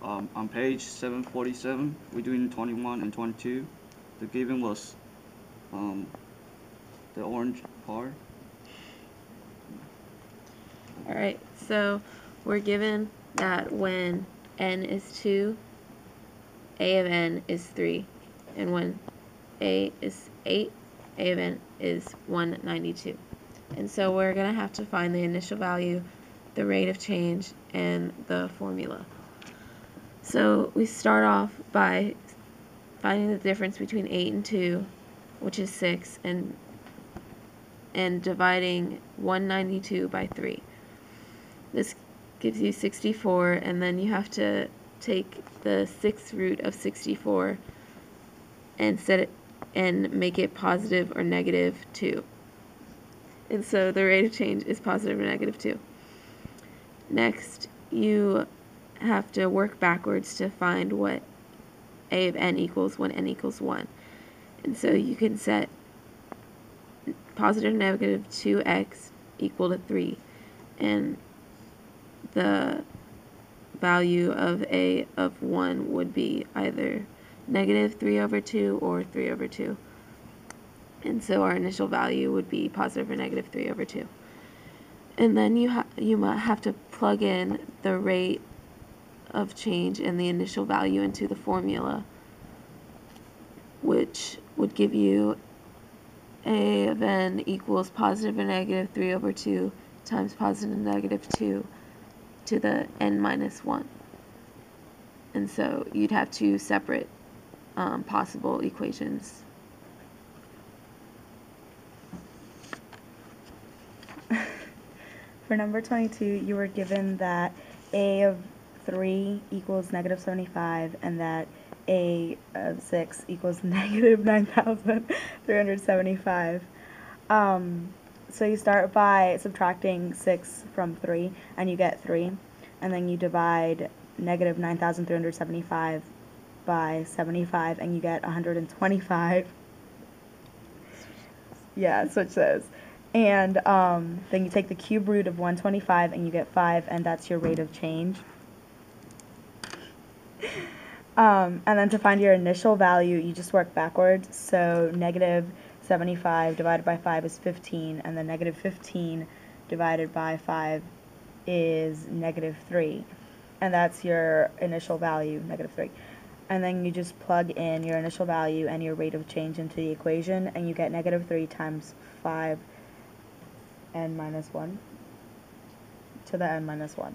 on page 747, we're doing 21 and 22. The given was the orange part. Alright, so we're given that when n is 2, a of n is 3. And when a is 8, a of n is 192. And so we're going to have to find the initial value, the rate of change, and the formula. So we start off by finding the difference between 8 and 2, which is 6, and dividing 192 by 3. This gives you 64, and then you have to take the 6th root of 64 and set it and make it positive or negative 2. And so the rate of change is positive or negative 2. Next, you have to work backwards to find what a of n equals when n equals 1. And so you can set positive or negative 2x equal to 3. And the value of a of 1 would be either negative 3 over 2 or 3 over 2. And so our initial value would be positive or negative 3 over 2. And then you might have to plug in the rate of change and the initial value into the formula, which would give you a of n equals positive or negative 3 over 2 times positive and negative 2 to the n minus 1. And so you'd have two separate possible equations. For number 22, you were given that a of 3 equals negative 75 and that a of 6 equals negative 9,375. So you start by subtracting 6 from 3 and you get 3, and then you divide negative 9,375 by 75 and you get 125. Yeah, switch those. And then you take the cube root of 125 and you get 5, and that's your rate of change. And then to find your initial value, you just work backwards. So negative 75 divided by 5 is 15, and then negative 15 divided by 5 is negative 3. And that's your initial value, negative 3. And then you just plug in your initial value and your rate of change into the equation, and you get negative 3 times 5 n minus 1 to the n minus 1.